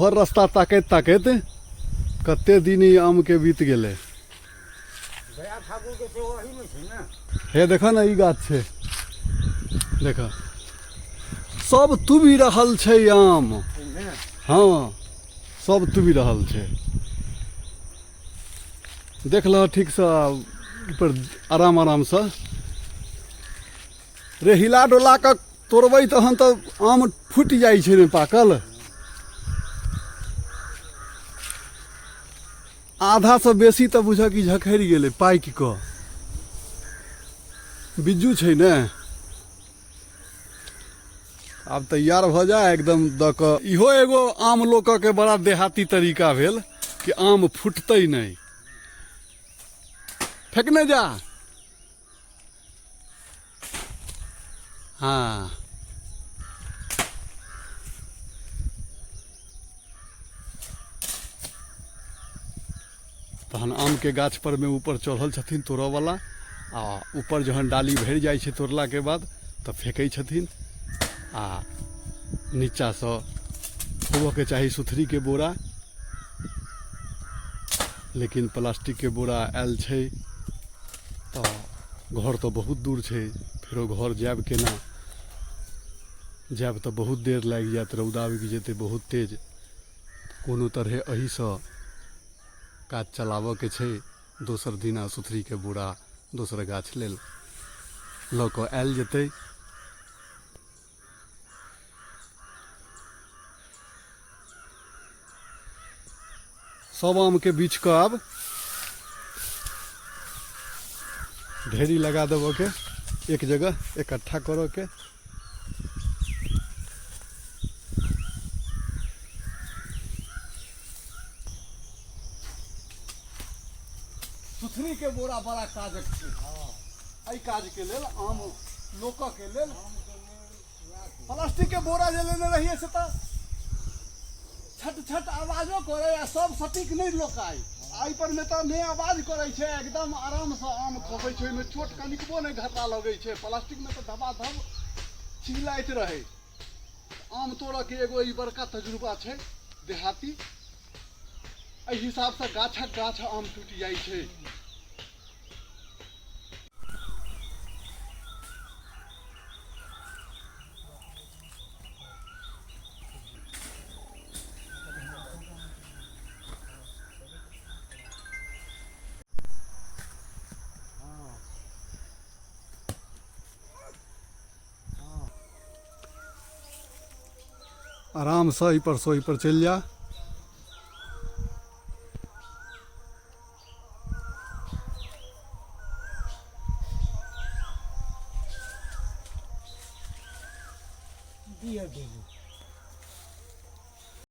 तोहर रास्ता ताकैत ताकैत कते दिन ई आम के बीत गेले। दया ठाकुर के सेहो एही में छै ने। हे देखा ना ई गाछ छै, देखा सब तुबि रहल छै आम। हाँ सब तुबि रहल छै। देख ल ठीक से पर आराम आराम से रे हिला डोला के तोड़बै तहन तो आम फुटि जाइ छै ने पाकल। आधा से बेसी तो बुझ कि झखरि गेलै पाकि कऽ। बिज्जू छै ने, आब तैयार भ जा एकदम द क। इहो एगो आम लोक के बड़ा देहाती तरीका भेल कि आम फुटतै नहीं। फेंकने जा। हाँ तहन आम के गाछ पर में ऊपर चढ़ल छथिन तोड़ऽ वाला, आ ऊपर जहन डाली भरि जाइ छै तोड़ला के बाद तऽ फेंकै छथिन। आ नीचा से होबऽ के चाही सुथरी के बोरा, लेकिन प्लास्टिक के बोरा आयल छै तऽ घर तो बहुत दूर छै, फेरो घर जायब केना। जायब तऽ बहुत देर लागि जायत, रौदा उगि जेतै बहुत तेज। कोनो तरहे एही से काज चलाबऽ के छै। दोसर दिना सुथरी के बोरा दोसर गाछ लेल लऽ कऽ आयल जेतै। सब आम के बीच कऽ आब ढेरी लगा देबऽ के, एक जगह इकट्ठा करऽ के। सुथरी के बोरा बड़ा काजक छै। एहि काज के लेल आम लोक के लेल प्लास्टिक के बोरा जे लेने रहिए से तऽ छट छट आवाजो करे आ सब सटीक नहीं लोकाई। आई पर में तो नहीं आवाज करे छै, एकदम आराम से आम खसै छै, में चोट कनिकबो नहीं घाटा लगे छै। प्लास्टिक में तो धबाधब चिल्लाइत रहे। आम तोड़ऽ के एगो ई बड़का तजुर्बा छै देहाती। एहि हिसाब से गाछक गाछ आम टूटि जाइ छै। आराम से ई पर चल जा। दिया गेली